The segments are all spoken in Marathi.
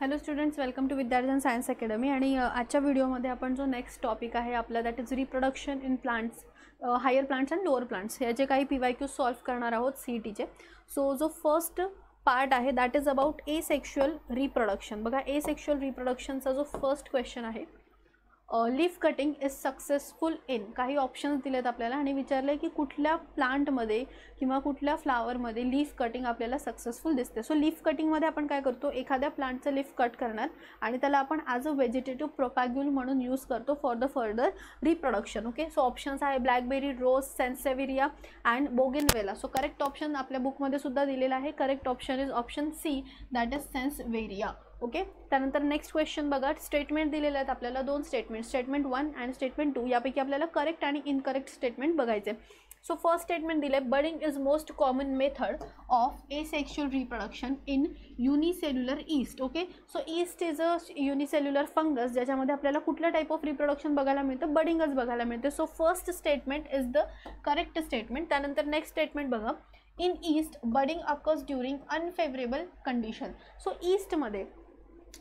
हॅलो स्टुडंट्स, वेलकम टू विद्यार्थी सायन्स अकॅडमी. आणि आजच्या व्हिडिओमध्ये आपण जो नेक्स्ट टॉपिक आहे आपला that is reproduction in plants, higher plants and lower plants, याचे काही PYQ सॉल्व्ह करणार आहोत CETचे. सो जो फर्स्ट पार्ट आहे that is about asexual reproduction. बघा, एसेक्शुअल रिप्रोडक्शनचा जो फर्स्ट क्वेश्चन आहे, leaf cutting is successful in, काही ऑप्शन्स दिलेत आपल्याला आणि विचारलं आहे की कुठल्या प्लांटमध्ये किंवा कुठल्या फ्लावरमध्ये लीफ कटिंग आपल्याला सक्सेसफुल दिसते. सो लीफ कटिंगमध्ये आपण काय करतो, एखाद्या प्लांटचं लीफ कट करणार आणि त्याला आपण ॲज अ व्हेजिटेटिव्ह प्रोपॅग्युल म्हणून यूज करतो for the further reproduction. Okay, so options आहे blackberry, rose, sansevieria and bougainvillea. So correct option आपल्या बुकमध्ये सुद्धा दिलेला आहे. Correct option is option C, that is sansevieria. Okay, त्यानंतर नेक्स्ट क्वेश्चन बघा, स्टेटमेंट दिलेले आहेत आपल्याला, दोन स्टेटमेंट, स्टेटमेंट 1 अँड स्टेटमेंट 2. यापैकी आपल्याला करेक्ट आणि इनकरेक्ट स्टेटमेंट बघायचे. सो फर्स्ट स्टेटमेंट दिले, budding is most common method of asexual reproduction in unicellular east. Okay, so east is a unicellular fungus ज्याच्यामध्ये आपल्याला कुठल्या टाईप ऑफ रिप्रोडक्शन बघायला मिळतं, बडिंगच बघायला मिळते. So first statement is the correct statement. त्यानंतर नेक्स्ट स्टेटमेंट बघा, in yeast budding occurs during unfavourable condition. So ईस्टमध्ये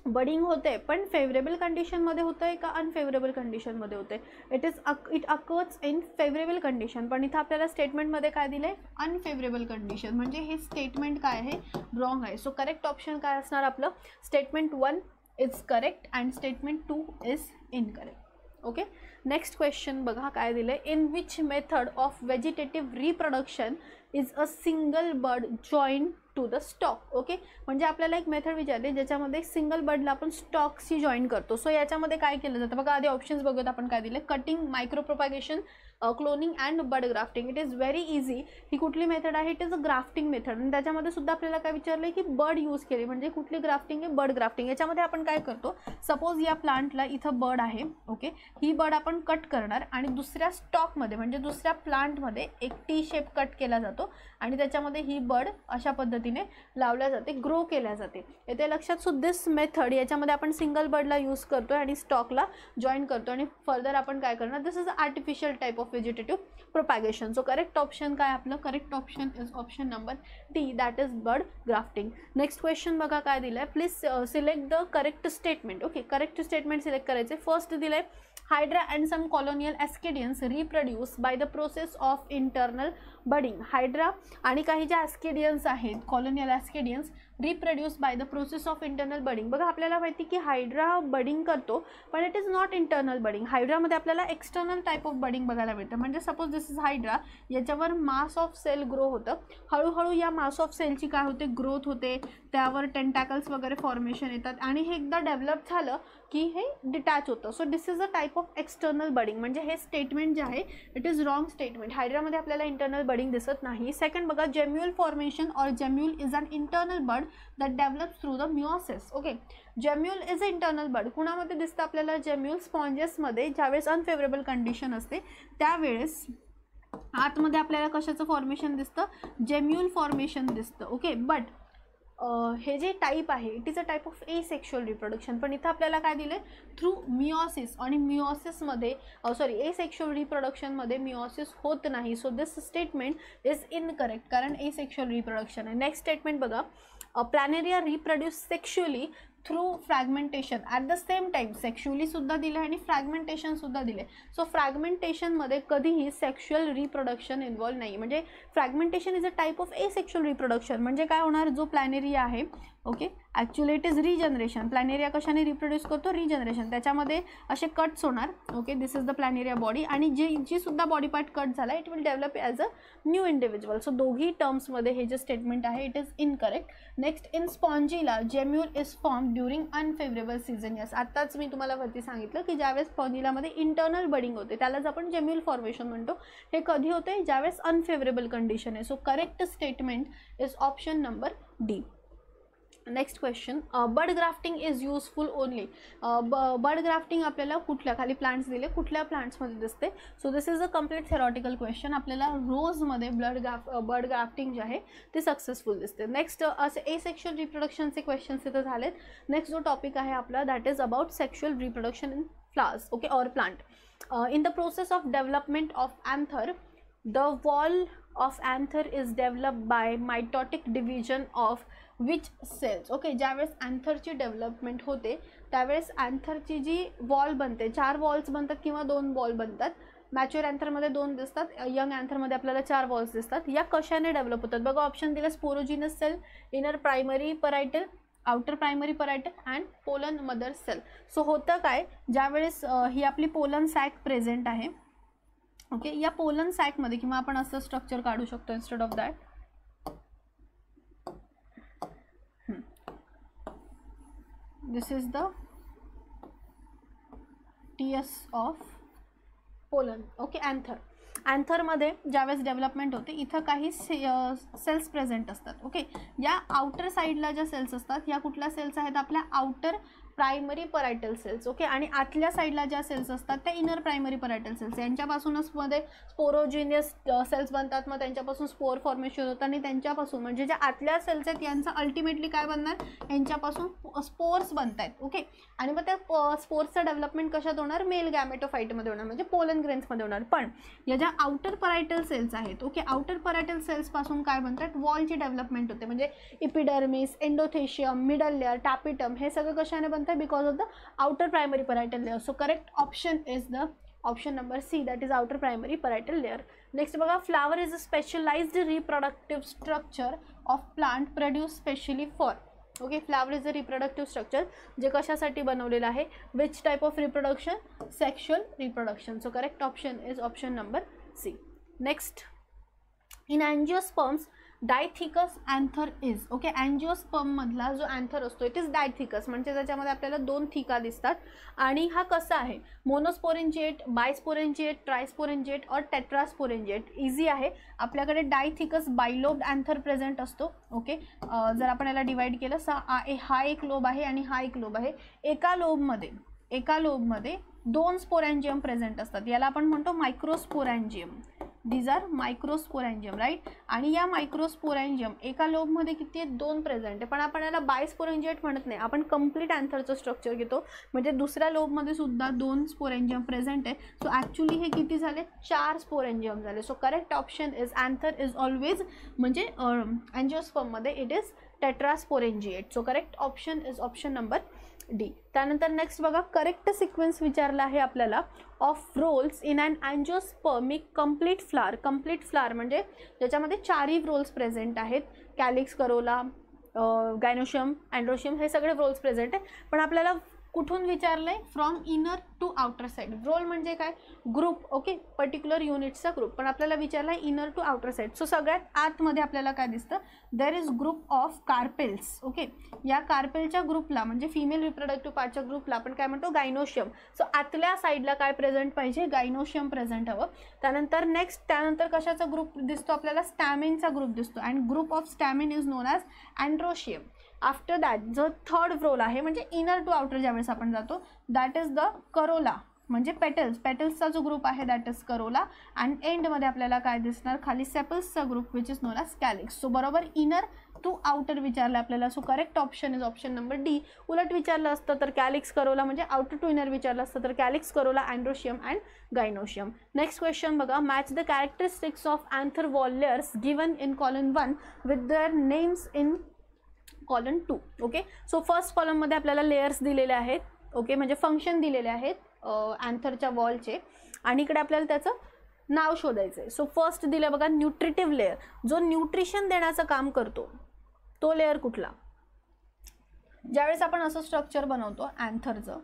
बडिंग होते पण फेवरेबल कंडिशनमध्ये होतं आहे का अनफेवरेबल कंडिशनमध्ये होते. It occurs in favourable condition, पण इथं आपल्याला स्टेटमेंटमध्ये काय दिलं आहे, अनफेवरेबल कंडिशन. म्हणजे हे स्टेटमेंट काय आहे, रॉंग आहे. सो करेक्ट ऑप्शन काय असणार आपलं, statement 1 is correct and statement 2 is incorrect. Okay, next question बघा काय दिलं आहे, in which method of vegetative reproduction is a single bird join to the stock. Okay, म्हणजे आपल्याला एक मेथड विचारली ज्याच्यामध्ये सिंगल बर्डला आपण स्टॉकशी जॉईन करतो. सो याच्यामध्ये काय केलं जातं बघा, आधी ऑप्शन्स बघूयात आपण काय दिले, cutting, micro propagation, cloning and bud grafting. It is very easy. ही कुठली मेथड आहे, it is a grafting method. आणि त्याच्यामध्ये सुद्धा आपल्याला काय विचारलं आहे की बर्ड यूज केली, म्हणजे कुठली ग्राफ्टिंग आहे, बर्ड ग्राफ्टिंग. याच्यामध्ये आपण काय करतो, सपोज या प्लांटला इथं बर्ड आहे, ओके, ही बर्ड आपण कट करणार आणि दुसऱ्या स्टॉकमध्ये म्हणजे दुसऱ्या प्लांटमध्ये एक टी शेप कट केला जातो आणि त्याच्यामध्ये ही बर्ड अशा पद्धतीने लावल्या जाते, ग्रो केल्या जाते. येथे लक्षात सुद्धा दिस मेथड, याच्यामध्ये आपण सिंगल बर्डला यूज करतो आणि स्टॉकला जॉईन करतो आणि फर्दर आपण काय करणार, this is artificial type of vegetative propagation. So correct option काय आपलं, correct option is option number D, that is bud grafting. Next question बघा काय दिलं आहे, please select the correct statement. Okay, correct statement select करायचे. फर्स्ट दिलं आहे, Hydra and some colonial ascidians reproduce by the process of internal budding. Hydra आणि काही ज्या ascidians आहेत, colonial ascidians, reproduce by the process of internal budding. बघा, आपल्याला माहिती की हायड्रा बडिंग करतो पण it is not internal budding. हायड्रामध्ये आपल्याला एक्सटर्नल टाईप ऑफ बडिंग बघायला मिळतं. म्हणजे सपोज दिस इज हायड्रा, याच्यावर मास ऑफ सेल ग्रो होतं, हळूहळू या मास ऑफ सेलची काय होते, ग्रोथ होते, त्यावर टेंटॅकल्स वगैरे फॉर्मेशन येतात आणि हे एकदा डेव्हलप झालं की हे डिटॅच होतं. So this is a type of external budding. म्हणजे हे स्टेटमेंट जे आहे इट इज रॉंग स्टेटमेंट. हायड्रामध्ये आपल्याला इंटरनल बडिंग दिसत नाही. सेकंड बघा, जेम्युल फॉर्मेशन और gemmule is an internal bud that develops through the meiosis. Okay, gemmule is a internal bud. कुणामध्ये दिसतं आपल्याला जेम्युल, स्पॉन्जेसमध्ये. ज्यावेळेस अनफेवरेबल कंडिशन असते त्यावेळेस आतमध्ये आपल्याला कशाचं फॉर्मेशन दिसतं, जेम्युल फॉर्मेशन दिसतं. ओके, बट हे जे टाईप आहे it is a type of asexual reproduction. पण इथं आपल्याला काय दिलं आहे, थ्रू मिओसिस. आणि मिओसिसमध्ये एसेक्शुअल रिप्रोडक्शनमध्ये मिओसिस होत नाही. So this statement is incorrect, कारण एसेक्शुअल रिप्रोडक्शन आहे. नेक्स्ट स्टेटमेंट बघा, planaria reproduce sexually through fragmentation. At the same time sexually सुद्धा दिलं आणि फ्रॅगमेंटेशन सुद्धा दिले. सो फ्रॅगमेंटेशनमध्ये कधीही सेक्शुअल रिप्रोडक्शन इन्व्हॉल्व नाही. म्हणजे fragmentation is a type of asexual reproduction. म्हणजे काय होणार, जो प्लॅनेरिया आहे, okay, actually it is regeneration. Planaria कशाने रिप्रोड्यूस करतो, रिजनरेशन. त्याच्यामध्ये असे कट्स होणार. Okay, this is the planaria body आणि जी सुद्धा बॉडी पार्ट कट झाला it will develop as a new individual. So दोघी टर्म्समध्ये हे जे स्टेटमेंट आहे it is incorrect. Next, in spongilla gemmule is form during unfavourable season. Yes, आत्ताच मी तुम्हाला वरती सांगितलं की ज्यावेळेस स्पॉन्जिलामध्ये इंटरनल बडिंग होते त्यालाच आपण जेम्युल फॉर्मेशन म्हणतो. हे कधी होते, ज्यावेळेस अनफेवरेबल कंडिशन आहे. So correct statement is option number D. Next question, bud grafting is useful only. Bud grafting आपल्याला कुठल्या, खाली प्लांट्स दिले, कुठल्या प्लांट्समध्ये दिसते. So this is a complete theoretical question. आपल्याला रोजमध्ये बर्ड ग्राफ्टिंग जे आहे ते सक्सेसफुल दिसते. नेक्स्ट, असे एसेक्शुअल रिप्रोडक्शनचे क्वेश्चन्स इथं झालेत. नेक्स्ट जो टॉपिक आहे आपला that is about sexual reproduction in flowers. Okay, or plant. In the process of development of anther, the wall of anther is developed by mitotic division of which cells, okay, ज्यावेळेस अँथरची डेव्हलपमेंट होते त्यावेळेस अँथरची जी वॉल बनते, 4 वॉल्स बनतात किंवा 2 वॉल बनतात. मॅच्युअर अँथरमध्ये 2 दिसतात, यंग अँथरमध्ये आपल्याला 4 वॉल्स दिसतात. या कशाने डेव्हलप होतात बघा, ऑप्शन दिला sporogenous cell, inner primary parietal, outer primary parietal and pollen mother cell. So होतं काय, ज्यावेळेस ही आपली पोलन सॅक प्रेझेंट आहे, ओके, या पोलन सॅकमध्ये किंवा आपण असं स्ट्रक्चर काढू शकतो instead of that. This is the TS of pollen, okay. अँथरमध्ये ज्यावेळेस डेव्हलपमेंट होते इथं काही सेल्स प्रेझेंट असतात, ओके. या आउटर साईडला ज्या सेल्स असतात या कुठल्या सेल्स आहेत, आपल्या outer primary parietal cells, okay. आणि आतल्या साईडला ज्या सेल्स असतात त्या इनर प्रायमरी परायटल सेल्स. यांच्यापासूनच मध्ये स्पोरोजिनियस सेल्स बनतात, मग त्यांच्यापासून स्पोर फॉर्मेशन होतं आणि त्यांच्यापासून म्हणजे ज्या आतल्या सेल्स आहेत यांचं अल्टिमेटली काय बनणार, यांच्यापासून स्पोर्स बनत आहेत, ओके. आणि मग त्या स्पोर्सचं डेव्हलपमेंट कशात होणार, मेल गॅमेटोफाईटमध्ये होणार, म्हणजे पोलन ग्रेन्समध्ये होणार. पण या ज्या आउटर परायटल सेल्स आहेत, ओके, आउटर परायटल सेल्सपासून काय बनतात, वॉलची डेव्हलपमेंट होते, म्हणजे इपिडर्मिस, एंडोथेशियम, मिडल लेअर, टॅपिटम, हे सगळं कशाने बनतं, because of the outer primary parietal layer. So correct option is the option number C, that is outer primary parietal layer. Next बघा, flower is a specialized reproductive structure of plant produced specially for, okay, flower is a reproductive structure जे कशासाठी बनवलेलं आहे, which type of reproduction, sexual reproduction. So correct option is option number C. Next, in angiosperms dithecous anther is, okay. Angiosperm मधला जो अँथर असतो इट इज डायथिकस, म्हणजे त्याच्यामध्ये आपल्याला 2 थिका दिसतात. आणि हा कसा आहे, मोनोस्पोरेंजिएट, बायस्पोरेंजिएट, ट्रायस्पोरेंजिएट और टेट्रास्पोरेंजिएट. इझी आहे, आपल्याकडे डायथिकस बायलोब्ड अँथर प्रेझेंट असतो, ओके. जर आपण याला डिवाइड केलं, हा एक लोब आहे आणि हा एक लोब आहे. एका लोबमध्ये 2 स्पोरॅन्जियम प्रेझेंट असतात, याला आपण म्हणतो microsporangium. These are microsporangium, right. आणि या मायक्रोस्पोरॅन्जियम एका लोबमध्ये किती आहेत, 2 प्रेझेंट आहे. पण आपण याला बायस्पोरॅन्जिएट म्हणत नाही, आपण कंप्लीट अँथरचं स्ट्रक्चर घेतो, म्हणजे दुसऱ्या लोबमध्ये सुद्धा 2 स्पोरॅन्जियम प्रेझेंट आहे. सो ॲक्च्युली हे किती झाले, 4 स्पोरॅन्जियम झाले. So correct option is anther is always, म्हणजे अँजिओस्पर्ममध्ये it is tetrasporangiate. So correct option is option number D. त्यानंतर नेक्स्ट बघा, करेक्ट सिक्वेन्स विचारला आहे आपल्याला of whorls in and angiospermic complete flower म्हणजे ज्याच्यामध्ये 4ही रोल्स प्रेझेंट आहेत, कॅलिक्स, करोला, गायनोशियम, अँड्रोशियम, हे सगळे रोल्स प्रेझेंट आहे. पण आपल्याला कुठून विचारलं आहे, from inner to outer side. Whorl म्हणजे काय, ग्रुप, ओके, पर्टिक्युलर युनिट्सचा ग्रुप. पण आपल्याला विचारलं आहे inner to outer side. So सगळ्यात आतमध्ये आपल्याला काय दिसतं, there is group of carpels, okay. या कार्पेलच्या ग्रुपला म्हणजे फिमेल रिप्रोडक्टिव्ह पार्टच्या ग्रुपला आपण काय म्हणतो, गायनोशियम. सो आतल्या साईडला काय प्रेझेंट पाहिजे, गायनोशियम प्रेझेंट हवं. त्यानंतर कशाचा ग्रुप दिसतो आपल्याला, स्टॅमिनचा ग्रुप दिसतो. And group of stamen is known as androecium. After that जो थर्ड रोल आहे, म्हणजे इनर टू आउटर ज्यावेळेस आपण जातो, दॅट इज द करोला, म्हणजे पेटल्सचा जो ग्रुप आहे दॅट इज करोला. अँड एंडमध्ये आपल्याला काय दिसणार, खाली सेपल्सचा group which is known as calyx. So बरोबर इनर टू आउटर विचारलं आपल्याला. So correct option is option number D. उलट विचारलं असतं तर कॅलिक्स करोला, म्हणजे आउटर टू इनर विचारलं असतं तर calyx corolla, androecium and gynoecium. Next question बघा, match the characteristics of anther wall layers given in column 1 with their names in column 2, okay. So first कॉलममध्ये आपल्याला लेयर्स दिलेले आहेत, ओके, म्हणजे फंक्शन दिलेले आहेत अँथरच्या वॉलचे, आणि इकडे आपल्याला त्याचं नाव शोधायचं आहे. सो फर्स्ट दिलं बघा, न्यूट्रिटिव्ह लेअर, जो न्यूट्रिशन देण्याचं काम करतो तो लेअर कुठला. ज्यावेळेस आपण असं स्ट्रक्चर बनवतो अँथरचं,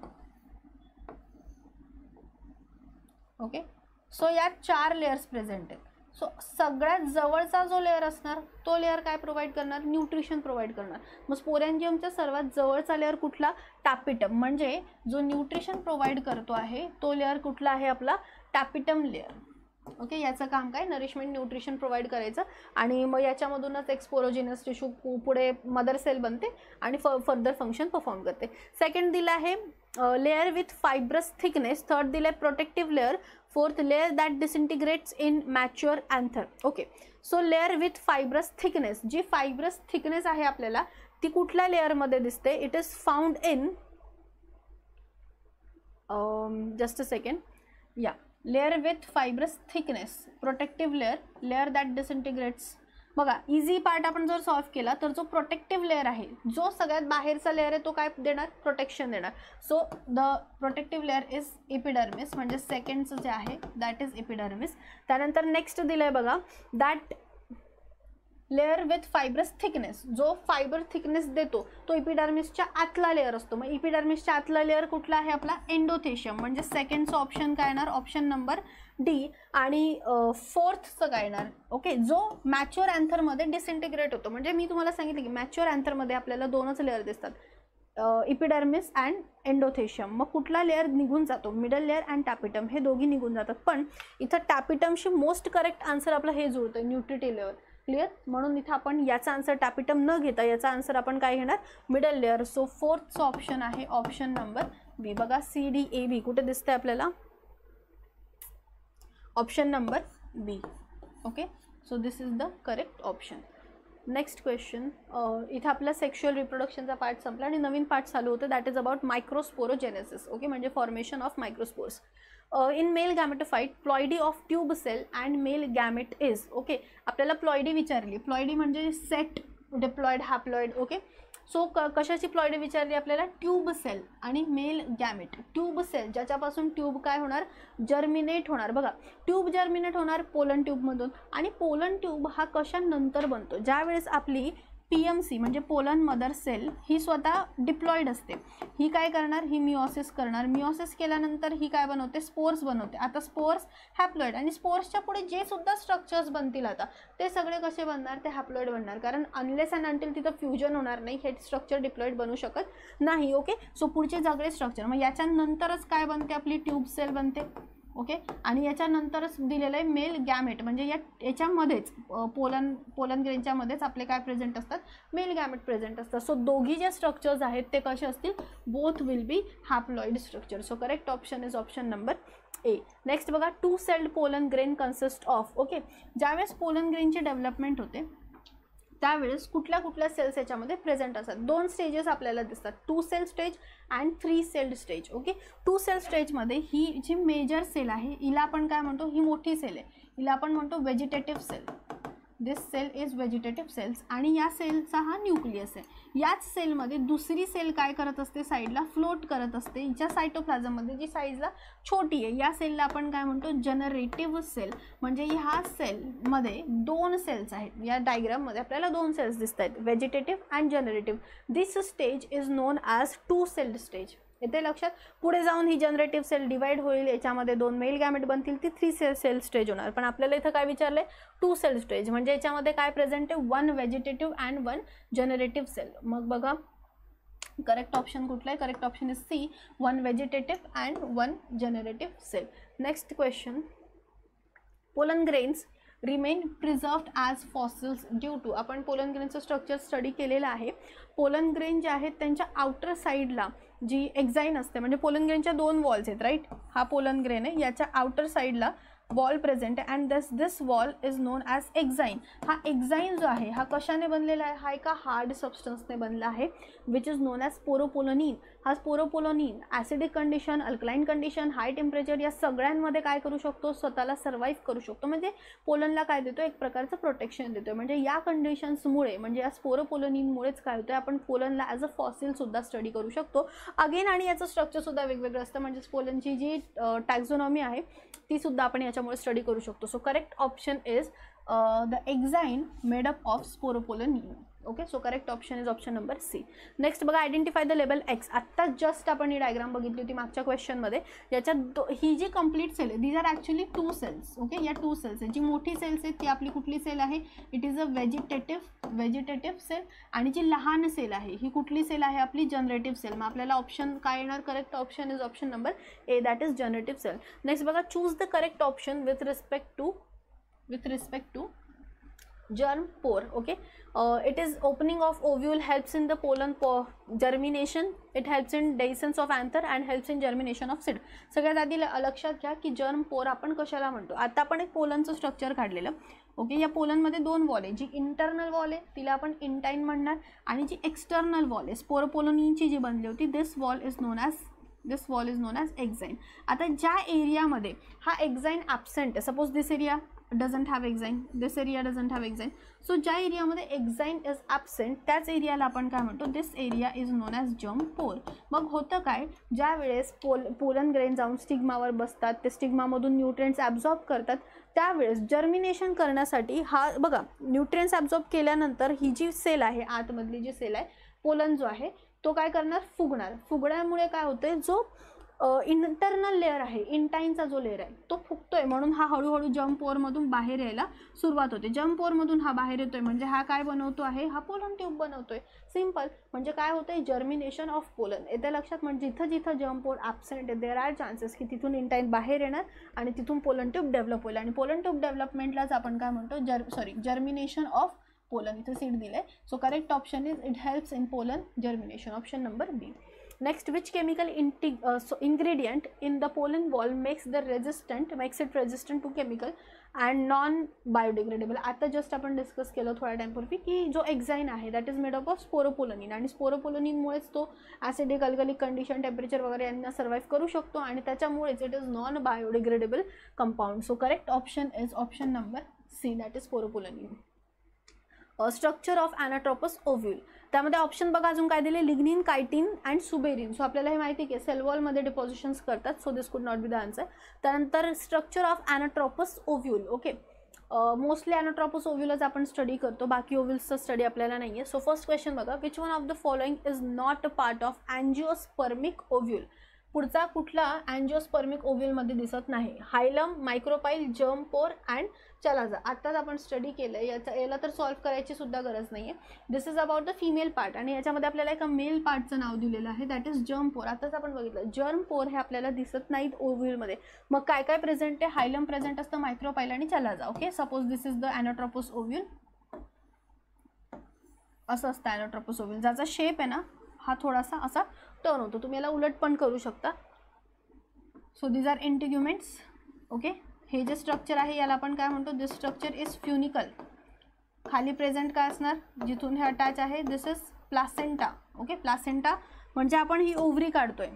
ओके. सो यात 4 लेयर्स प्रेझेंट आहेत. सो सगळ्यात जवळचा जो लेअर असणार तो लेअर काय प्रोव्हाइड करणार, न्यूट्रिशन प्रोव्हाइड करणार. मग स्पोरॅन्जियमच्या सर्वात जवळचा लेअर कुठला, टॅपिटम, म्हणजे जो न्यूट्रिशन प्रोव्हाइड करतो आहे तो लेअर कुठला आहे, आपला टॅपिटम लेअर, ओके. याचं काम काय, नरिशमेंट, न्यूट्रिशन प्रोव्हाइड करायचं. आणि मग याच्यामधूनच एक स्पोरोजिनस टिश्यू पुढे मदर सेल बनते आणि फर्दर फंक्शन परफॉर्म करते. सेकंड दिलं आहे layer with fibrous thickness. Third दिलं आहे protective layer. Fourth layer that disintegrates in mature anther, okay. So layer with fibrous thickness, जी फायब्रस थिकनेस आहे आपल्याला ती कुठल्या लेअरमध्ये दिसते, it is found in, just a second, या, layer with fibrous thickness, protective layer, layer that disintegrates बघा इझी पार्ट आपण जर सॉल्व्ह केला तर जो प्रोटेक्टिव्ह लेअर आहे, जो सगळ्यात बाहेरचा लेअर आहे, तो काय देणार, प्रोटेक्शन देणार. So the protective layer is epidermis, म्हणजे सेकंडचं जे आहे दॅट इज एपिडर्मिस. त्यानंतर नेक्स्ट दिलं आहे बघा, that layer with fibrous thickness, जो फायबर थिकनेस देतो तो एपिडर्मिसच्या आतला लेअर असतो. मग एपिडर्मिसच्या आतला लेअर कुठला आहे आपला, एंडोथेशियम, म्हणजे सेकंडचं ऑप्शन काय येणार, ऑप्शन नंबर डी. आणि फोर्थचं काय येणार, ओके, जो मॅच्युअर अँथरमध्ये डिसइंटिग्रेट होतो. म्हणजे मी तुम्हाला सांगितलं की मॅच्युअर अँथरमध्ये आपल्याला दोनच लेअर दिसतात, एपिडर्मिस अँड एंडोथेशियम. मग कुठला लेअर निघून जातो, मिडल लेअर अँड टॅपिटम, हे दोघी निघून जातात. पण इथं टॅपिटमशी मोस्ट करेक्ट आन्सर आपलं हे जुळतं, न्यूट्रिटिव्ह लेअर. क्लिअर, म्हणून इथं आपण याचा आन्सर टॅपिटम न घेता याचा आन्सर आपण काय घेणार, मिडल लेअर. सो फोर्थचं ऑप्शन आहे ऑप्शन नंबर बी. बघा CDAB कुठे दिसतंय आपल्याला, option number B. Okay, so this is the correct option. Next question, इथं आपला सेक्शुअल रिप्रोडक्शनचा पार्ट संपला आणि नवीन पार्ट चालू होतं, that is about microsporogenesis. Okay, म्हणजे formation of microspores. In male gametophyte ploidy of tube cell and male gamete is. Okay, आपल्याला प्लॉइडी विचारली, प्लॉइडी म्हणजे set, diploid, haploid. Okay, so कशाची प्लॉइडी विचारली आपल्याला, ट्यूब सेल आणि मेल गॅमेट. ट्यूब सेल ज्याच्यापासून ट्यूब काय होणार, जर्मिनेट होणार. बघा ट्यूब जर्मिनेट होणार पोलन ट्यूबमधून, आणि पोलन ट्यूब हा कशानंतर बनतो, ज्यावेळेस आपली PMC म्हणजे पोलन मदर सेल ही स्वतः डिप्लॉइड असते. ही काय करणार, ही मिओसिस करणार. मिओसिस केल्यानंतर ही काय बनवते, स्पोर्स बनवते. आता स्पोर्स हॅप्लॉइड, आणि स्पोर्सच्या पुढे जे सुद्धा स्ट्रक्चर्स बनतील आता ते सगळे कसे बनणार, ते हॅप्लॉइड बनणार. कारण अनलेस अँड अंटिल तिथं फ्युजन होणार नाही, हे स्ट्रक्चर डिप्लॉइड बनू शकत नाही. ओके, सो पुढचे सगळे स्ट्रक्चर, मग याच्यानंतरच काय बनते, आपली ट्यूब सेल बनते. ओके, आणि याच्यानंतरच दिलेलं आहे मेल गॅमेट, म्हणजे याच्यामध्येच पोलन ग्रेनच्या मध्येच आपले काय प्रेझेंट असतात, मेल गॅमेट प्रेझेंट असतात. सो दोघी जे स्ट्रक्चर्स आहेत ते कसे असतील, both will be haploid structure. So correct option is option number A. Next बघा, 2 sailed pollen grain consist of. Okay, ज्यावेळेस पोलन ग्रेनची डेव्हलपमेंट होते त्यावेळेस कुठल्या कुठल्या सेल्स याच्यामध्ये प्रेझेंट असतात, 2 स्टेजेस आपल्याला दिसतात, 2 cell stage and 3 celled stage. Okay, 2 cell स्टेजमध्ये ही जी मेजर सेल आहे हिला आपण काय म्हणतो, ही मोठी सेल आहे, हिला आपण म्हणतो vegetative cell. This cell is vegetative cells, आणि या सेलचा हा न्यूक्लियस आहे. याच सेलमध्ये दुसरी सेल काय करत असते, साईडला फ्लोट करत असते हिच्या सायटोप्लाझममध्ये, जी साईजला छोटी आहे. या सेलला आपण काय म्हणतो, जनरेटिव्ह सेल. म्हणजे ह्या सेलमध्ये 2 सेल्स आहेत, या डायग्राममध्ये आपल्याला 2 सेल्स दिसत आहेत, vegetative and generative. This stage is known as 2 sailed stage. येते लक्षात, पुढे जाऊन ही जनरेटिव्ह सेल डिवाइड होईल, याच्यामध्ये 2 मेल गॅमेट बनतील, ती 3 सेल स्टेज होणार. पण आपल्याला इथं काय विचारलंय, 2 सेल स्टेज, म्हणजे याच्यामध्ये काय प्रेझेंट आहे, 1 व्हेजिटेटिव्ह अँड 1 जनरेटिव्ह सेल. मग बघा करेक्ट ऑप्शन कुठला आहे, correct option is C, 1 vegetative and 1 generative cell. Next question, pollen grains remain preserved as fossils due to. आपण पोलन ग्रेनचं स्ट्रक्चर स्टडी केलेलं आहे. पोलन ग्रेन जे आहेत त्यांच्या आउटर साईडला जी एक्झाईन असते, म्हणजे पोलन ग्रेनच्या 2 वॉल्स आहेत, राईट, हा पोलन ग्रेन आहे, याच्या आउटर साईडला वॉल प्रेझेंट आहे, and this wall is known as exine. हा एक्झाईन जो आहे हा कशाने बनलेला आहे, हा एका हार्ड सबस्टन्सने बनला आहे, which is known as sporopollenin. हा sporopollenin acidic condition, alkaline condition, high temperature या सगळ्यांमध्ये काय करू शकतो, स्वतःला सर्वाईव्ह करू शकतो. म्हणजे पोलनला काय देतो, एक प्रकारचं प्रोटेक्शन देतो. म्हणजे या कंडिशन्समुळे, म्हणजे या स्पोरोपोलोनिनमुळेच काय होतं, आपण पोलनला ॲज अ फॉसिलसुद्धा स्टडी करू शकतो. अगेन, आणि याचं स्ट्रक्चरसुद्धा वेगवेगळं असतं, म्हणजे पोलनची जी टॅक्झोनॉमी आहे ती सुद्धा आपण याच्यामुळे स्टडी करू शकतो. So correct option is the exine made up of sporopollenin. Okay, so correct option is option number C. Next बघा, आयडेंटिफाय द लेबल एक्स. आत्ता जस्ट आपण ही डायग्राम बघितली होती मागच्या क्वेश्चनमध्ये. याच्यात ही जी कंप्लीट सेल आहे, these are actually 2 cells. Okay, या 2 सेल्स आहेत. जी मोठी सेल्स आहेत ती आपली कुठली सेल आहे, it is a vegetative cell. आणि जी लहान सेल आहे ही कुठली सेल आहे, आपली जनरेटिव्ह सेल. मग आपल्याला ऑप्शन काय येणार, correct option is option number A, that is generative cell. Next बघा, choose the correct option with respect to germ pore. Okay, it is opening of ovule helps in the pollen germination, it helps in dehiscence of anther and helps in germination of seed. सगळ्यात आधी लक्षात घ्या की जर्म पोर आपण कशाला म्हणतो. आता आपण एक पोलनचं स्ट्रक्चर काढलेलं. ओके, या पोलनमध्ये 2 वॉल आहे, जी इंटरनल वॉल आहे तिला आपण इंटाईन म्हणणार, आणि जी एक्सटर्नल वॉल आहे स्पोरोपोलोनिनची जी बनली होती, दिस wall is known as exine. आता ज्या एरियामध्ये हा एक्झाईन ॲब्सेंट आहे, suppose this area doesn't have exine, this area doesn't have exine. So ज्या एरियामध्ये एक्झाईन इज ॲबसेंट त्याच एरियाला आपण काय म्हणतो, this area is known as germ pore. मग होतं काय, ज्या वेळेस पोलन ग्रेन जाऊन स्टिग्मावर बसतात, ते स्टिग्मामधून न्यूट्रिएंट्स ॲब्झॉर्ब करतात, त्यावेळेस जर्मिनेशन करण्यासाठी हा बघा न्यूट्रिएंट्स ॲब्झॉर्ब केल्यानंतर ही जी सेल आहे, आतमधली जी सेल आहे, पोलन जो आहे तो काय करणार, फुगणार. फुगण्यामुळे काय होते, जो इंटरनल लेअर आहे, इंटाईनचा जो लेअर आहे तो फुगतोय, म्हणून हा हळूहळू जर्म पोअरमधून बाहेर यायला सुरुवात होते. जर्म पोअरमधून हा बाहेर येतोय म्हणजे हा काय बनवतो आहे, हा पोलन ट्यूब बनवतोय. सिंपल. म्हणजे काय होतंय, जर्मिनेशन ऑफ पोलन. येत्या लक्षात, म्हणजे जिथं जिथं जर्म पोअर ॲबसेंट आहे देअर आर चान्सेस की तिथून इंटाईन बाहेर येणार आणि तिथून पोलन ट्यूब डेव्हलप होईल. आणि पोलन ट्यूब डेव्हलपमेंटलाच आपण काय म्हणतो, जर्मिनेशन ऑफ पोलन. इथं सीट दिलं आहे. So correct option is it helps in pollen germination. Option number B. Next, which chemical ingredient in the pollen wall makes it resistant to chemical and non biodegradable. आता जस्ट आपण डिस्कस केलं थोड्या टाइमपूर्वी की जो एक्झाईन आहे that is made up of sporopollenin, आणि स्पोरोपोलोनिनमुळेच तो ॲसिडिक अल्कलिक कंडिशन, टेम्परेचर वगैरे यांना सर्वाइव्ह करू शकतो आणि त्याच्यामुळेच it is non biodegradable compound. So correct option is option number C, that is sporopollenin. Structure of anatropous ovule. त्यामध्ये ऑप्शन बघा अजून काय दिले, lignin, chitin and suberin. So आपल्याला हे माहिती आहे की सेल वॉलमध्ये डिपॉझिशन्स करतात. So this could not be the answer. त्यानंतर structure of anatropous ovule. Okay, mostly anatropous ओव्ह्यूलच आपण स्टडी करतो, बाकी ओव्ह्यूल्सचा स्टडी आपल्याला नाही आहे. सो फर्स्ट क्वेश्चन बघा, which one of the following is not a part of angiospermic ovule. पुढचा कुठला अँजिओस्पर्मिक ओव्ह्यूलमध्ये दिसत नाही, हायलम, मायक्रोपाईल, जर्म पोर अँड चलाजा. आत्ताच आपण स्टडी केलं आहे, याला तर सॉल्व्ह करायची सुद्धा गरज नाही आहे. This is about the female part आणि याच्यामध्ये आपल्याला एका मेल पार्टचं नाव दिलेलं आहे, दॅट इज जर्म पोर. आताच आपण बघितलं जर्म पोर हे आपल्याला दिसत नाहीत ओव्ह्यूलमध्ये. मग काय काय प्रेझेंट आहे, हायलम प्रेझेंट असतं, मायक्रोपाईल आणि chalaza. Okay, suppose this is the anatropous ovule. असं असतं ॲनाट्रोपस ओव्ह्यूल, ज्याचा शेप आहे ना हा थोडासा असा टर्न होतो. तुम्ही याला उलट पण करू शकता. So these are integuments. Okay, हे जे स्ट्रक्चर आहे याला आपण काय म्हणतो, दिस स्ट्रक्चर इज फ्युनिकल. खाली प्रेझेंट काय असणार, जिथून हे अटॅच आहे, this is placenta. Okay, placenta म्हणजे आपण ही ओव्हरी काढतोय.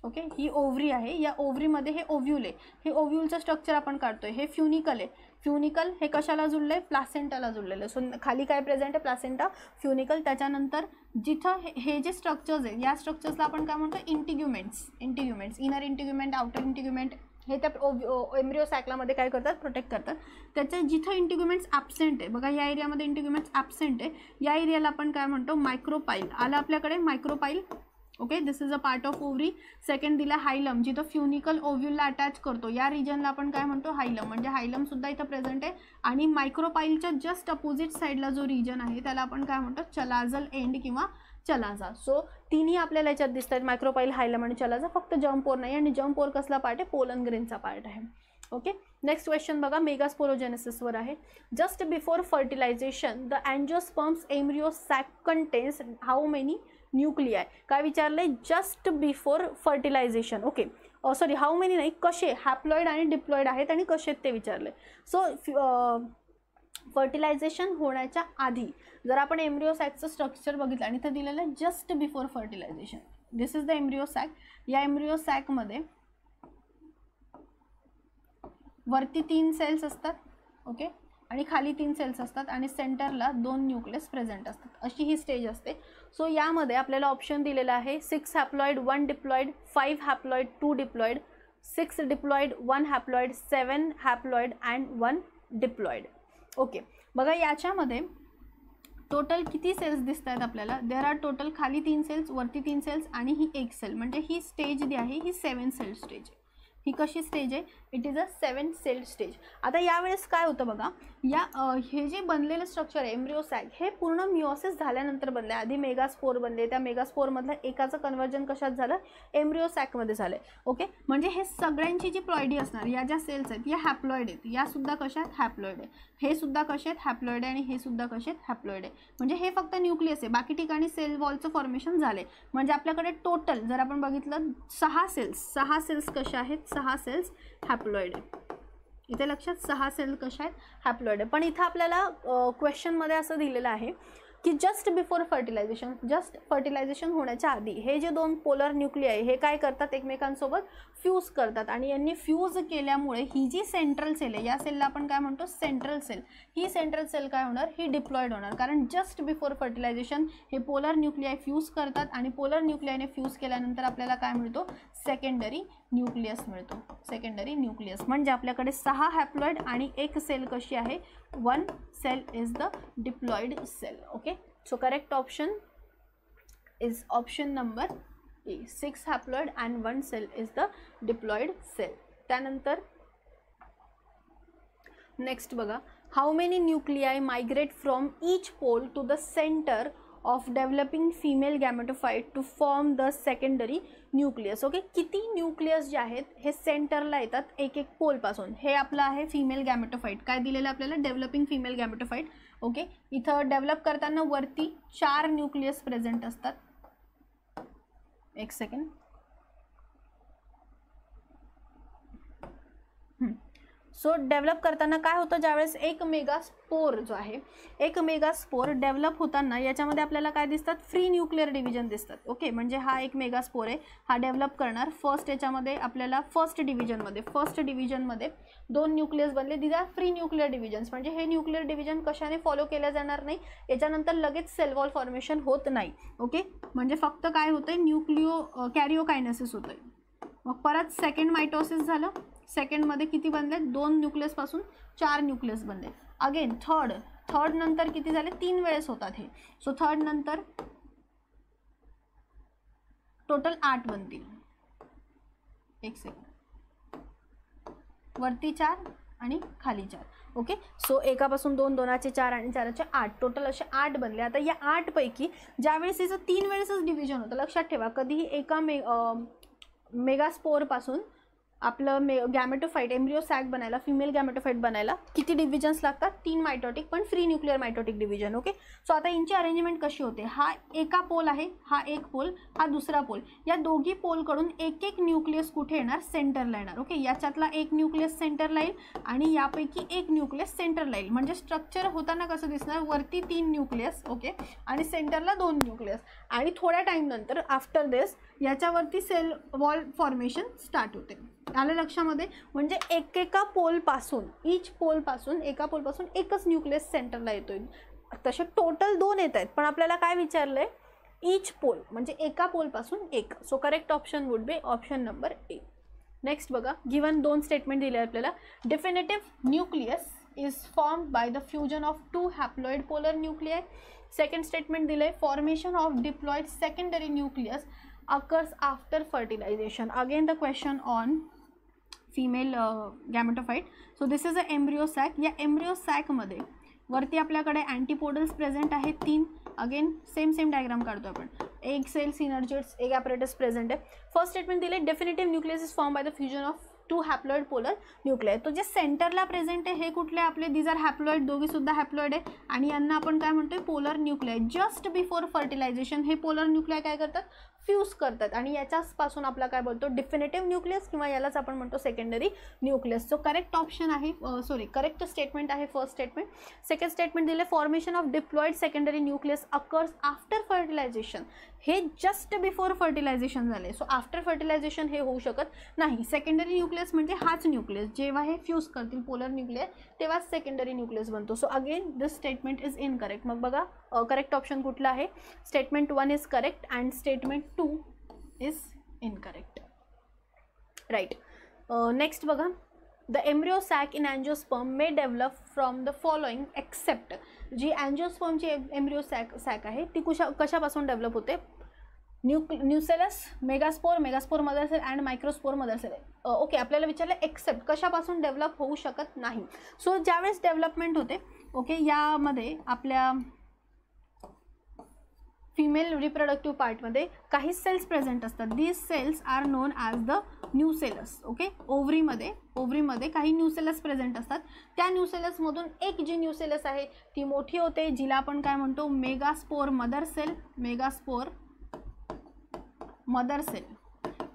ओके, ही ओव्हरी आहे, या ओव्हरीमध्ये हे ओव्ह्यूल आहे, हे ओव्ह्यूलचं स्ट्रक्चर आपण काढतोय. हे फ्युनिकल आहे. फ्युनिकल हे कशाला जुळलं आहे, प्लासेंटाला जुळलेलं आहे. सो खाली काय प्रेझेंट आहे, प्लासेंटा, फ्युनिकल. त्याच्यानंतर जिथं हे जे स्ट्रक्चर्स आहे या स्ट्रक्चर्सला आपण काय म्हणतो, इंटिग्युमेंट्स. इनर इंटिग्युमेंट, आउटर इंटिग्युमेंट, हे त्या एम्ब्रिओ सॅकलामध्ये काय करतात, प्रोटेक्ट करतात. त्याच्या जिथं इंटिग्युमेंट्स ॲबसेंट आहे बघा, या एरियामध्ये इंटिग्युमेंट्स ॲबसेंट आहे, या एरियाला आपण काय म्हणतो, मायक्रोपाईल. आलं आपल्याकडे micropyle. Okay, this is a part of ovary. Second दिला हायलम, जिथं फ्युनिकल ओव्ह्यूलला अटॅच करतो, या रिजनला आपण काय म्हणतो, हायलम. म्हणजे हायलम सुद्धा इथं प्रेझेंट आहे. आणि मायक्रोपाईलच्या जस्ट अपोजिट साईडला जो रिजन आहे त्याला आपण काय म्हणतो, चलाझल एंड किंवा चलाजा. सो तिन्ही आपल्याला याच्यात दिसत आहेत, मायक्रोपाईल, हायलम आणि चलाजा. फक्त जर्मपोर नाही, आणि जर्मपोर कसला पार्ट आहे, पोलन ग्रेनचा पार्ट आहे. ओके, नेक्स्ट क्वेश्चन बघा, मेगास्पोरोजेनेसिसवर आहे. Just before fertilization the angiosperms embryo sac contains how many nuclei. काय विचारलंय, just before fertilization. Okay, sorry, how many नाही, कसे, हॅप्लॉइड आणि डिप्लॉइड आहेत आणि कसे ते विचारले. सो फर्टिलायझेशन होण्याच्या आधी जर आपण एम्ब्रिओ सॅकचं स्ट्रक्चर बघितलं आणि इथं दिलेलं आहे just before fertilisation, this is the embryo sac. या एम्ब्रिओ सॅकमध्ये वरती 3 सेल्स असतात. ओके, आणि खाली 3 सेल्स असतात आणि सेंटरला 2 न्यूक्लियस प्रेझेंट असतात. अशी ही स्टेज असते. सो यामध्ये आपल्याला ऑप्शन दिलेला आहे 6 haploid 1 diploid, 5 haploid 2 diploid, 6 diploid 1 haploid, 7 haploid and 1 diploid. Okay, बघा याच्यामध्ये टोटल किती सेल्स दिसत आहेत आपल्याला, देअर आर टोटल खाली 3 सेल्स, वरती 3 सेल्स आणि ही 1 सेल. म्हणजे ही स्टेज जी आहे ही 7 सेल स्टेज आहे. ही कशी स्टेज आहे, it is a 7 cell stage. आता यावेळेस काय होतं बघा, या हे जे बनलेलं स्ट्रक्चर आहे एम्ब्रिओ सॅक, हे पूर्ण मिओसिस झाल्यानंतर बनले. आधी मेगास्पोर बनले, त्या मेगास्पोरमधलं एकाचं कन्वर्जन कशात झालं, एम्ब्रिओ सॅकमध्ये झालं. ओके, म्हणजे हे सगळ्यांची जी प्लॉइडी असणार, या ज्या सेल्स आहेत या हॅप्लॉइड आहेत, या सुद्धा कशा आहेत, हॅप्लॉइड आहे. हे सुद्धा कसे आहेत, हॅप्लॉइड आहे. आणि हे सुद्धा कसे आहेत, हॅप्लॉइड आहे. म्हणजे हे फक्त न्यूक्लियस आहे, बाकी ठिकाणी सेल वॉलचं फॉर्मेशन झाले. म्हणजे आपल्याकडे टोटल जर आपण बघितलं 6 सेल्स कशा आहेत, 6 सेल्स हॅप्लॉइड आहे. इथे लक्षात 6 सेल कशा आहेत, हॅप्लॉइड आहे. पण इथं आपल्याला क्वेश्चनमध्ये असं दिलेलं आहे की just before fertilisation, just fertilisation होण्याच्या आधी हे जे दोन पोलर न्यूक्लियाय हे काय करतात, एकमेकांसोबत फ्यूज करतात आणि यांनी फ्यूज केल्यामुळे ही जी सेंट्रल सेल आहे, या सेलला आपण काय म्हणतो, सेंट्रल सेल, ही सेंट्रल सेल काय होणार, ही डिप्लॉइड होणार, कारण जस्ट बिफोर फर्टिलायझेशन हे पोलर न्यूक्लियाय फ्यूज करतात आणि पोलर न्यूक्लियाने फ्यूज केल्यानंतर आपल्याला काय मिळतो, सेकंडरी न्यूक्लियस मिळतो, सेकंडरी न्यूक्लियस. म्हणजे आपल्याकडे 6 हॅप्लॉइड आणि एक सेल कशी आहे, 1 cell is the diploid cell. Okay, so correct option is option number A, 6 haploid and 1 cell is the diploid cell. त्यानंतर नेक्स्ट बघा, how many nuclei migrate from each pole to the centre of developing female gametophyte to form the secondary nucleus. ओके, किती न्यूक्लियस जे आहेत हे सेंटरला येतात एक एक पोलपासून. हे आपलं आहे फिमेल गॅमेटोफाईट, काय दिलेलं आपल्याला, डेव्हलपिंग फिमेल गॅमेटोफाईट. ओके, इथं डेव्हलप करताना वरती 4 न्यूक्लियस प्रेझेंट असतात. एक सेकंड, सो डेव्हलप करताना काय होतं, ज्यावेळेस एक मेगास्पोर जो आहे, एक मेगास्पोर डेव्हलप होताना याच्यामध्ये आपल्याला काय दिसतात, फ्री न्यूक्लिअर डिव्हिजन दिसतात. ओके, म्हणजे हा एक मेगास्पोर आहे, हा डेव्हलप करणार. फर्स्ट याच्यामध्ये आपल्याला फर्स्ट डिव्हिजनमध्ये 2 न्यूक्लियस बनले, दिस आर फ्री न्यूक्लिअर डिव्हिजन्स. म्हणजे हे न्यूक्लिअर डिव्हिजन कशाने फॉलो केल्या जाणार नाही, याच्यानंतर लगेच सेल वॉल फॉर्मेशन होत नाही. ओके, म्हणजे फक्त काय होतंय, कॅरिओकायनेसिस होतंय. मग परत सेकंड मायटोसिस झालं, सेकंडमध्ये किती बनले, 2 न्यूक्लियसपासून 4 न्यूक्लियस बनले. अगेन थर्ड नंतर किती झाले, 3 वेळेस होतात हे. सो थर्ड नंतर टोटल 8 बनतील. एक सेकंड, वरती 4 आणि खाली 4. ओके, सो एकापासून 2, 2चे 4 आणि 4चे 8, टोटल असे 8 बनले. आता या 8 पैकी ज्यावेळेस याचं 3 वेळेसच डिव्हिजन होतं, लक्षात ठेवा, कधीही एका मेगास्पोरपासून आपलं गॅमेटोफाईट, एम्ब्रिओ सॅक बनायला, फिमेल गॅमेटोफाईट बनायला किती डिव्हिजन्स लागतात, 3 मायटोटिक, पण free nuclear mitotic division. Okay, so आता यांची अरेंजमेंट कशी होते, हा एका पोल आहे, हा एक पोल, हा दुसरा पोल, या दोघी पोलकडून एक एक न्यूक्लियस कुठे येणार, सेंटरला येणार. ओके, याच्यातला एक न्यूक्लियस सेंटरला येईल आणि यापैकी एक न्यूक्लियस सेंटरला येईल. म्हणजे स्ट्रक्चर होताना कसं दिसणार, वरती 3 न्यूक्लियस, ओके, आणि सेंटरला 2 न्यूक्लियस, आणि थोड्या टाईम नंतर आफ्टर दिस याच्यावरती सेल वॉल फॉर्मेशन स्टार्ट होते. आलं लक्षामध्ये, म्हणजे एका पोलपासून, एका पोलपासून एकच न्यूक्लियस सेंटरला येतोय. तसे टोटल 2 येत आहेत, पण आपल्याला काय विचारलंय, ईच पोल, म्हणजे एका पोलपासून एक. So correct option would be option number A. Next बघा, गिवन 2 स्टेटमेंट दिले आपल्याला. Definitive nucleus is formed by the fusion of 2 haploid polar nuclei. Second statement दिले, formation of diploid secondary nucleus occurs after fertilization. Again the question on female gametophyte. So this is a embryo sac. या embryo sac मध्ये वरती आपल्याकडे अँटीपोडल्स प्रेझेंट आहेत 3. अगेन सेम डायग्राम काढतो आपण. एक सेल सिनर्जिड्स, एक ॲपरेटस प्रेझेंट आहे. फर्स्ट स्टेटमेंट दिले, definitive nucleus is form by the fusion of 2 haploid polar nuclei. तो जे सेंटरला प्रेझेंट आहे हे कुठले आपले, दीज आर हॅप्लॉइड, दोघी सुद्धा हॅप्लॉइड आहे आणि यांना आपण काय म्हणतोय, polar nuclei. Just before fertilisation हे पोलर न्यूक्लियाय काय करतात, फ्यूज करतात आणि याच्यापासून आपला काय बोलतो, डिफिनेटिव्ह न्यूक्लियस, किंवा यालाच आपण म्हणतो secondary nucleus. So correct option आहे, करेक्ट स्टेटमेंट आहे फर्स्ट स्टेटमेंट. सेकंड स्टेटमेंट दिले, formation of diploid secondary nucleus occurs after fertilisation. हे जस्ट बिफोर फर्टिलायझेशन झाले, सो आफ्टर फर्टिलायझेशन हे होऊ शकत नाही. सेकंडरी न्यूक्लियस म्हणजे हाच न्यूक्लियस, जेव्हा हे फ्यूज करतील पोलर न्यूक्लियर तेव्हाच सेकंडरी न्यूक्लियस बनतो. So again this statement is incorrect. मग बघा करेक्ट ऑप्शन कुठला आहे, statement 1 is correct and statement 2 is incorrect. Right. Next बघा, the embryo sac in angiosperm may develop from the following except. जी अँजिओस्पर्मची एम्ब्रियो सॅक आहे ती कशापासून डेव्हलप होते, nucellus, megaspore mother cell and microspore mother cell. Okay, आपल्याला विचारलं एक्सेप्ट कशापासून डेव्हलप होऊ शकत नाही. सो ज्यावेळेस डेव्हलपमेंट होते, ओके, यामध्ये आपल्या फिमेल रिप्रोडक्टिव्ह पार्टमध्ये काही सेल्स प्रेझेंट असतात. These cells are known as the nucellus. Okay, ओव्हरीमध्ये काही न्यूसेलस प्रेझेंट असतात. त्या न्यूसेलसमधून एक जी न्यूसेलस आहे ती मोठी होते, जिला आपण काय म्हणतो, मेगास्पोर मदर सेल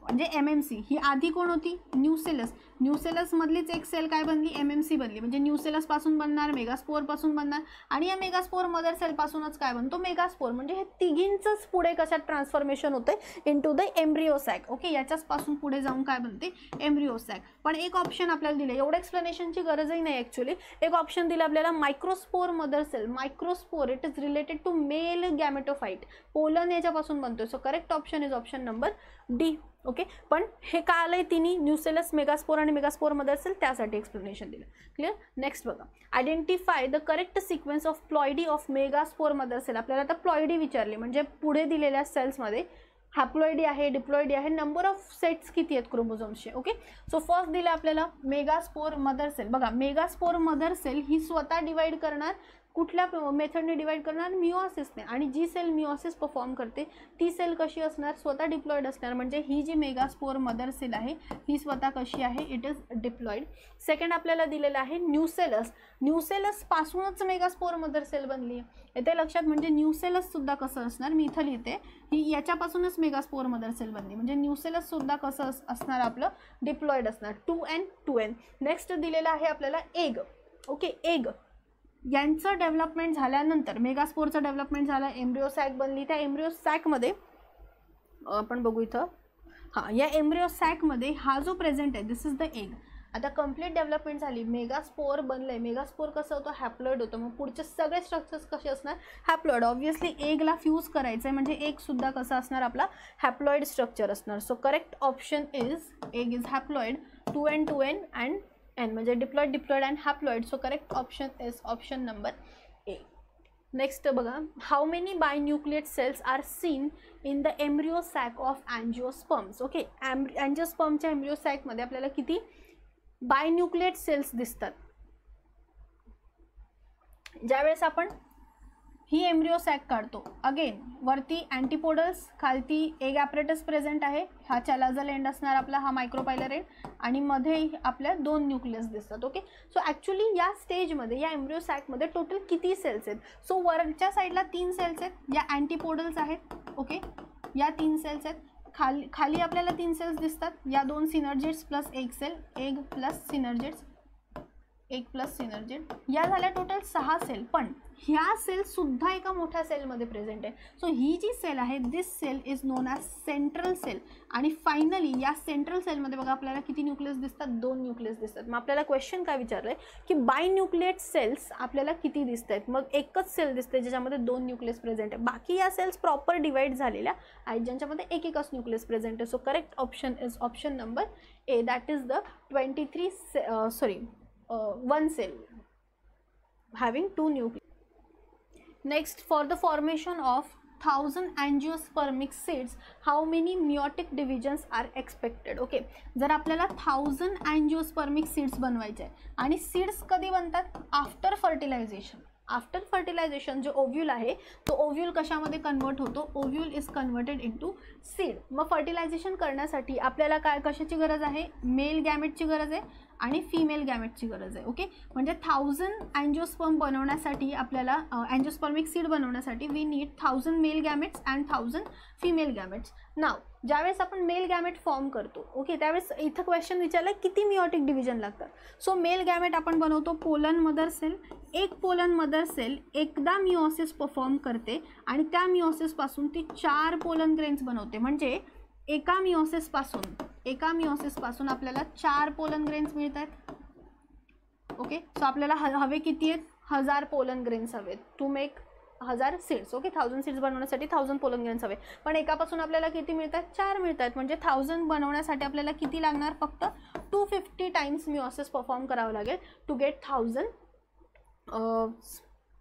म्हणजे MMC. ही आधी कोण होती, न्यूसेलस. न्यूसेलस मधलीच एक सेल काय बनली, MMC बनली, म्हणजे न्यूसेलस पासून बनणार, मेगास्पोर पासून बनणार, आणि या मेगास्पोर मदर सेल पासूनच काय बनतो, मेगास्पोर. म्हणजे हे तिघींचंच पुढे कशात ट्रान्सफॉर्मेशन होते, into the embryo sac. Okay, याच्याच पासून पुढे जाऊन काय बनते, एम्ब्रिओ सॅक. पण एक ऑप्शन आपल्याला दिले, एवढं एक्सप्लेनेशनची गरजही नाही ॲक्च्युली. एक ऑप्शन दिलं आपल्याला microspore mother cell. Microspore it is related to male gametophyte. Pollen याच्यापासून बनतोय. So correct option is option number D. Okay, पण हे का आलंय तिन्ही, न्यूसेलस, मेगास्पोर आणि मेगास्पोर मदर सेल, त्यासाठी एक्सप्लेनेशन दिलं. क्लिअर. नेक्स्ट बघा, identify the correct sequence of ploidy of megaspore mother cell. आपल्याला आता प्लॉइडी विचारली, म्हणजे पुढे दिलेल्या सेल्समध्ये हॅप्लॉइडी आहे, डिप्लॉइडी आहे, नंबर ऑफ सेट्स किती आहेत क्रोमोझोम्सचे. ओके, सो फर्स्ट दिलं आपल्याला मेगास्पोर मदर सेल. बघा, मेगास्पोर मदर सेल ही स्वतः डिवाइड करणार, कुठल्या मेथडने डिवाइड करणार, मिओसिसने. आणि जी सेल मिओसिस परफॉर्म करते ती सेल कशी असणार, स्वतः डिप्लॉइड असणार. म्हणजे ही जी मेगास्पोर मदर सेल आहे ही स्वतः कशी आहे, इट इज डिप्लॉइड. सेकंड आपल्याला दिलेलं आहे न्यूसेलस. न्यूसेलस पासूनच मेगास्पोर मदर सेल बनली आहे, येते लक्षात. म्हणजे न्यूसेलस सुद्धा कसं असणार, मी इथं लिहिते, ही याच्यापासूनच मेगास्पोर मदर सेल बनली. म्हणजे न्यूसेलस सुद्धा कसं असणार, आपलं डिप्लॉइड असणार. 2N 2N. नेक्स्ट दिलेलं आहे आपल्याला एग. ओके, एग यांचं डेव्हलपमेंट झाल्यानंतर, मेगास्पोरचं डेव्हलपमेंट झालं, एम्ब्रिओ सॅक बनली. त्या एम्ब्रिओ सॅकमध्ये आपण बघू इथं, हां, या एम्ब्रिओ सॅकमध्ये हा जो प्रेझेंट आहे दिस इज द एग. आता कंप्लीट डेव्हलपमेंट झाली, मेगास्पोर बनलंय. मेगास्पोर कसं होतं, हॅप्लॉइड होतं. मग पुढचे सगळे स्ट्रक्चर्स कसे असणार, हॅप्लॉइड. ऑब्व्हियसली एगला फ्यूज करायचं आहे, म्हणजे एग सुद्धा कसं असणार, आपला हॅप्लॉइड स्ट्रक्चर असणार. So correct option is egg is haploid. 2N 2N and N, म्हणजे diploid, diploid and haploid. So correct option is option number A. Next बघा, how many binucleate cells are seen in the embryo sac of angiosperms. Okay, अँजिओस्पर्मच्या एम्ब्रिओ सॅकमध्ये आपल्याला किती बायन्यूक्लिएट सेल्स दिसतात. ज्यावेळेस आपण ही एम्ब्रिओ सॅक काढतो, अगेन वरती अँटीपोडल्स, खालती एग ॲपरेटस प्रेझेंट आहे, हा चॅलाझल एंड असणार आपला, हा मायक्रोपायलर एंड, आणि मध्ये आपल्या 2 न्यूक्लियस दिसतात. ओके, सो ॲक्च्युली या स्टेजमध्ये, या एम्ब्रिओ सॅकमध्ये टोटल किती सेल्स आहेत. सो वरच्या साईडला 3 सेल्स आहेत, या अँटीपोडल्स आहेत. ओके, या 3 सेल्स आहेत. खाली आपल्याला 3 सेल्स दिसतात, या 2 सिनर्जिड्स प्लस एक सेल, एग प्लस सिनर्जिड्स, एक प्लस सिनर्जिड, या झाल्या टोटल 6 सेल. पण ह्या सेल सुद्धा एका मोठ्या सेलमध्ये प्रेझेंट आहे. सो ही जी सेल आहे, this cell is known as central cell. आणि फायनली या सेंट्रल सेलमध्ये बघा आपल्याला किती न्यूक्लियस दिसतात, 2 न्यूक्लियस दिसतात. मग आपल्याला क्वेश्चन काय विचारलं आहे की बायन्यूक्लिएट सेल्स आपल्याला किती दिसत आहेत. मग एकच सेल दिसते ज्याच्यामध्ये 2 न्यूक्लियस प्रेझेंट आहे. बाकी या सेल्स प्रॉपर डिवाइड झालेल्या आहेत ज्यांच्यामध्ये एकच न्यूक्लियस प्रेझेंट आहे. So correct option is option number A, that is the 1 cell having 2 nuclei. Next, for the formation of 1000 angiospermic seeds, how many meiotic divisions are expected? Okay, जर आपल्याला 1000 angiospermic seeds बनवायचे आहे, आणि सीड्स कधी बनतात, आफ्टर फर्टिलायझेशन. आफ्टर फर्टिलायझेशन जो ओव्ह्यूल आहे तो ओव्ह्यूल कशामध्ये कन्वर्ट होतो, ovule is converted into seed. मग फर्टिलायझेशन करण्यासाठी आपल्याला काय कशाची गरज आहे, मेल गॅमेटची गरज आहे आणि फिमेल गॅमेटची गरज आहे. ओके, म्हणजे 1000 अँजिओस्पर्म बनवण्यासाठी आपल्याला अँजिओस्पर्मिक सीड बनवण्यासाठी we need 1000 male gametes and 1000 female gametes. नाव ज्यावेळेस आपण मेल गॅमेट फॉर्म करतो, ओके, त्यावेळेस इथं क्वेश्चन विचारलं किती मिओटिक डिव्हिजन लागतात. सो मेल गॅमेट आपण बनवतो पोलन मदर सेल. एक पोलन मदर सेल एकदा मिओसिस परफॉर्म करते आणि त्या मिओसिसपासून ती 4 पोलन ग्रेन्स बनवते. म्हणजे एका मिओसिसपासून आपल्याला 4 पोलन ग्रेन्स मिळत आहेत. ओके, सो आपल्याला हवे किती आहेत, 1000 पोलन ग्रेन्स हवेत to make 1000 seeds. Okay, 1000 seeds बनवण्यासाठी 1000 पोलन ग्रेन्स हवे. पण एकापासून आपल्याला किती मिळतात, 4 मिळतात. म्हणजे 1000 बनवण्यासाठी आपल्याला किती लागणार, फक्त 250 टाइम्स मिओसिस परफॉर्म करावं लागेल to get 1000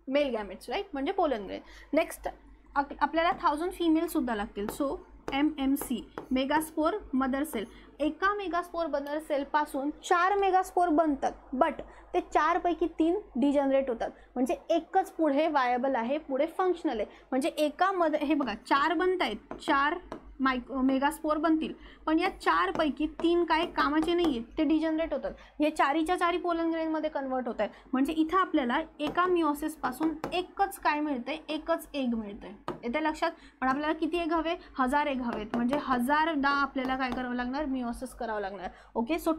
male gametes, right, म्हणजे पोलन ग्रेन. नेक्स्ट आपल्याला 1000 फिमेल सुद्धा लागतील. So MMC megaspore mother cell. एका मेगास्पोर मदर सेलपासून 4 मेगास्पोर बनतात, बट ते 4 पैकी 3 डिजनरेट होतात. म्हणजे एकच पुढे वायबल आहे, पुढे फंक्शनल आहे. म्हणजे एकामध्ये हे बघा 4 बनत आहेत, 4 मेगास्पोर बनतील, पण या 4 पैकी 3 काय कामाचे नाही आहेत, ते डिजनरेट होतात. हे 4च्या 4 पोलन ग्रेनमध्ये कन्वर्ट होत आहे. म्हणजे इथं आपल्याला एका मिओसिसपासून एकच काय मिळतंय, एकच एग मिळतंय. येते लक्षात. पण आपल्याला किती एग हवे, 1000 एग हवेत. म्हणजे 1000दा आपल्याला काय करावं लागणार, मिओसिस करावं लागणार. ओके, सो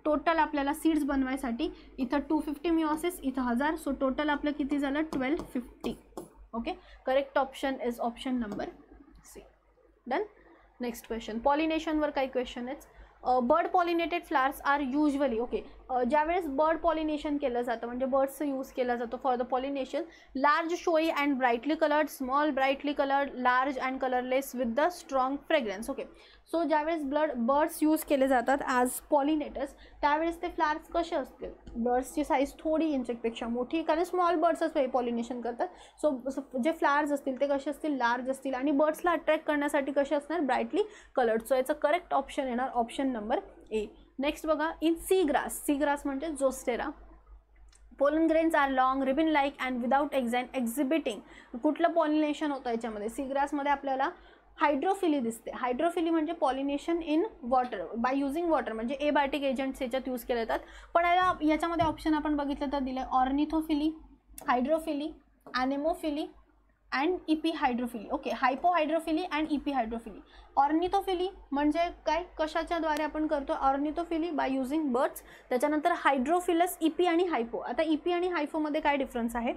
टोटल आपल्याला सीड्स बनवायसाठी इथं 250 मिओसिस, इथं 1000. सो टोटल आपलं किती झालं, 1250. Okay, correct option is option number C. Done. Next question, पॉलिनेशनवर काही क्वेश्चन आहेत. Bird pollinated flowers are usually, okay, ज्यावेळेस बर्ड पॉलिनेशन केलं जातं म्हणजे बर्ड्सचं यूज केला जातो for the pollination, large showy and brightly coloured, small brightly coloured, large and colourless with the strong fragrance. Okay, so ज्यावेळेस बर्ड्स यूज केले जातात ॲज पॉलिनेटर्स, त्यावेळेस ते फ्लावर्स कसे असतील, बर्ड्सची साईज थोडी इंचपेक्षा मोठी, कारण स्मॉल बर्ड्सच पॉलिनेशन करतात. सो जे फ्लावर्स असतील ते कसे असतील, लार्ज असतील आणि बर्ड्सला अट्रॅक्ट करण्यासाठी कसे असणार, ब्राईटली कलर्ड. सो याचं करेक्ट ऑप्शन येणार ऑप्शन नंबर ए. नेक्स्ट बघा, इन सी ग्रास म्हणजे Zostera, pollen grains are long ribbon like and without exhibiting. कुठलं पॉलिनेशन होतं याच्यामध्ये, सी ग्रासमध्ये आपल्याला हायड्रोफिली दिसते. हायड्रोफिली म्हणजे pollination in water by using water, म्हणजे एबायोटिक एजंट्स याच्यात यूज केले जातात. पण याच्यामध्ये ऑप्शन आपण बघितलं तर दिलं ornithophily, hydrophily, anemophily and epihydrophily. Okay, hypohydrophily and epihydrophily. Ornithophily म्हणजे काय, कशाच्या द्वारे आपण करतो, ऑर्निथोफिली बाय युझिंग बर्ड्स. त्याच्यानंतर हायड्रोफिलस, इपी आणि हायपो. आता इपी आणि हायपोमध्ये काय डिफरन्स आहे,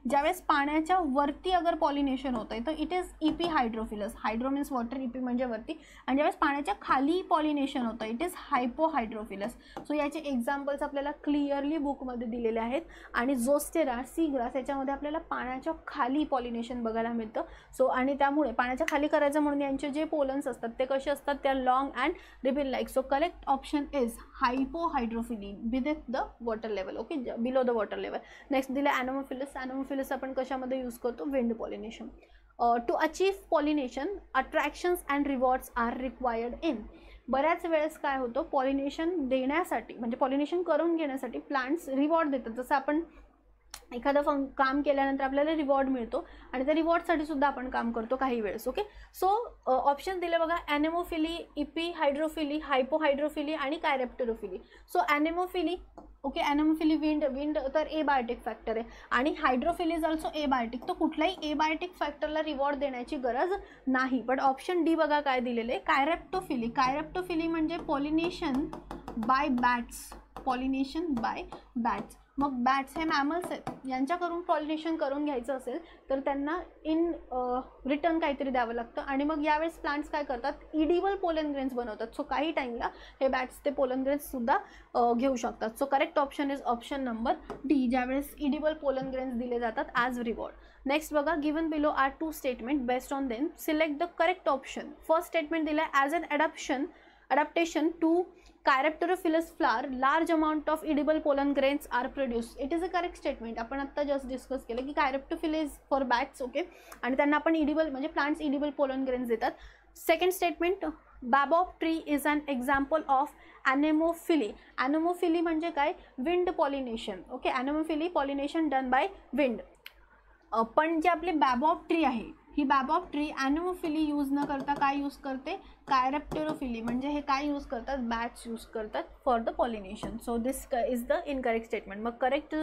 ज्यावेळेस पाण्याच्या वरती अगर पॉलिनेशन होतं आहे तर it is epi hydrophilous, hydro means water, epi म्हणजे वरती, आणि ज्यावेळेस पाण्याच्या खाली पॉलिनेशन होतं it is hypo hydrophilous. So याचे एक्झाम्पल्स आपल्याला क्लिअरली बुकमध्ये दिलेले आहेत. आणि जोस्टेरा, सी ग्रास याच्यामध्ये आपल्याला पाण्याच्या खाली पॉलिनेशन बघायला मिळतं. सो आणि त्यामुळे पाण्याच्या खाली करायचं म्हणून यांचे जे पोलन्स असतात ते कसे असतात, त्या long and ribbon like. So correct option is hypohydrophily with the water level. Okay, below the water level. Next दिलं ॲनोमोफिलस. ॲनोमोफिलस आपण कशामध्ये यूज करतो, wind pollination. To achieve pollination attractions and rewards are required in. बऱ्याच वेळेस काय होतं, पॉलिनेशन देण्यासाठी म्हणजे पॉलिनेशन करून घेण्यासाठी प्लांट्स रिवॉर्ड देतात. जसं आपण एखादं काम केल्यानंतर आपल्याला रिवॉर्ड मिळतो आणि त्या रिवॉर्डसाठी सुद्धा आपण काम करतो काही वेळेस. ओके, सो ऑप्शन दिले बघा, ॲनेमोफिली, इपिहायड्रोफिली, हायपोहायड्रोफिली आणि कायरेप्टेरोफिली. सो ॲनेमोफिली, ओके, ॲनेमोफिली विंड तर एबायोटिक फॅक्टर आहे आणि हायड्रोफिली इज ऑल्सो एबायोटिक. तर कुठल्याही एबायोटिक फॅक्टरला रिवॉर्ड देण्याची गरज नाही. पण ऑप्शन डी बघा काय दिलेले आहे, कायरेप्टोफिली. कायरेप्टोफिली म्हणजे pollination by bats, pollination by bats. मग बॅट्स हे मॅमल्स आहेत, यांच्याकडून पॉलिनेशन करून घ्यायचं असेल तर त्यांना इन रिटर्न काहीतरी द्यावं लागतं. आणि मग यावेळेस प्लांट्स काय करतात, इडिबल पोलन ग्रेन्स बनवतात. सो काही टाईमला हे बॅट्स ते पोलन ग्रेन्ससुद्धा घेऊ शकतात. So correct option is option number D, ज्यावेळेस इडिबल पोलन ग्रेन्स दिले जातात ॲज रिवॉर्ड. नेक्स्ट बघा, given below are 2 statement, based on them select the correct option. First statement दिलं आहे, as an adaptation to Chiropterophilus flower, large amount of edible pollen grains are produced. It is a correct statement. आपण आता जस्ट डिस्कस केलं की Chiropterophilus फॉर बॅट्स, ओके, आणि त्यांना आपण इडिबल म्हणजे प्लांट्स इडिबल पोलन ग्रेन्स देतात. Second statement, baobab tree is an example of anemophily. Anemophily म्हणजे काय, wind pollination. Okay, anemophily pollination done by wind. पण जे आपली बाबॉब ट्री आहे ही बाबॉब ट्री ॲनेमोफिली यूज न करता काय यूज करते, कायरेप्टेरोफिली, म्हणजे हे काय यूज करतात, बॅट्स यूज करतात for the pollination. So this is the incorrect statement. मग करेक्ट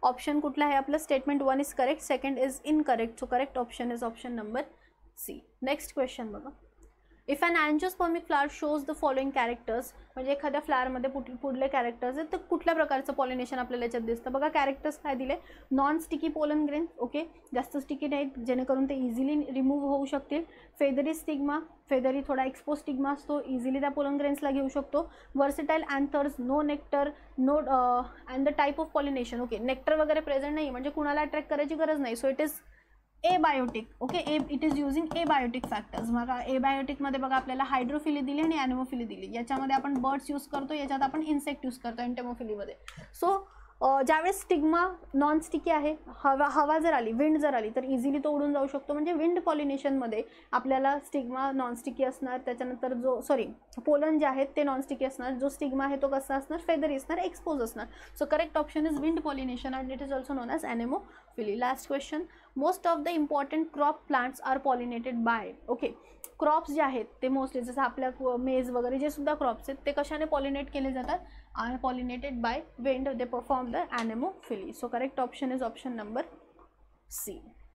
ऑप्शन कुठला आहे आपलं, statement 1 is correct, second is incorrect. So correct option is option number C. Next question बघा, if an angiospermic flower shows the following characters, म्हणजे एखाद्या फ्लावरमध्ये पुढले कॅरेक्टर्स आहेत तर कुठल्या प्रकारचं पॉलिनेशन आपल्याला याच्यात दिसतं. बघा कॅरेक्टर्स काय दिले, non sticky pollen grain, okay, जास्त स्टिकी नाहीत जेणेकरून ते इझिली रिमूव्ह होऊ शकतील. फेदरी स्टिग्मा, फेदरी थोडा एक्सपोज स्टिग्मा असतो, इझिली त्या पोलन ग्रेन्सला घेऊ शकतो. Versatile anthers, no nectar, no and the type of pollination, okay, nectar वगैरे प्रेझेंट नाही म्हणजे कुणाला अट्रॅक्ट करायची गरज नाही. So it is abiotic. Okay, it is using abiotic factors. मग एबायोटिकमध्ये बघा आपल्याला हायड्रोफिली दिली आणि ॲनेमोफिली दिली. याच्यामध्ये आपण बर्ड्स यूज करतो, याच्यात आपण इन्सेक्ट यूज करतो एंटेमोफिलीमध्ये. सो ज्यावेळेस स्टिग्मा नॉन स्टिकी आहे, हवा जर आली, विंड जर आली तर इझिली तो उडून जाऊ शकतो. म्हणजे विंड पॉलिनेशनमध्ये आपल्याला स्टिग्मा नॉन स्टिकी असणार, त्याच्यानंतर जो पोलन जे आहेत ते नॉन स्टिकी असणार, जो स्टिग्मा आहे तो कसा असणार, फेदरी असणार, एक्सपोज असणार. So correct option is wind pollination and it is also known as anemophily. Anemophily. Last question, most of the important crop plants are pollinated by. Okay, crops जे आहेत ते मोस्टली जसं आपल्या मेज वगैरे जे सुद्धा क्रॉप्स आहेत ते कशाने पॉलिनेट केले जातात, are pollinated by wind. They perform the anemophily. So correct option is option number C.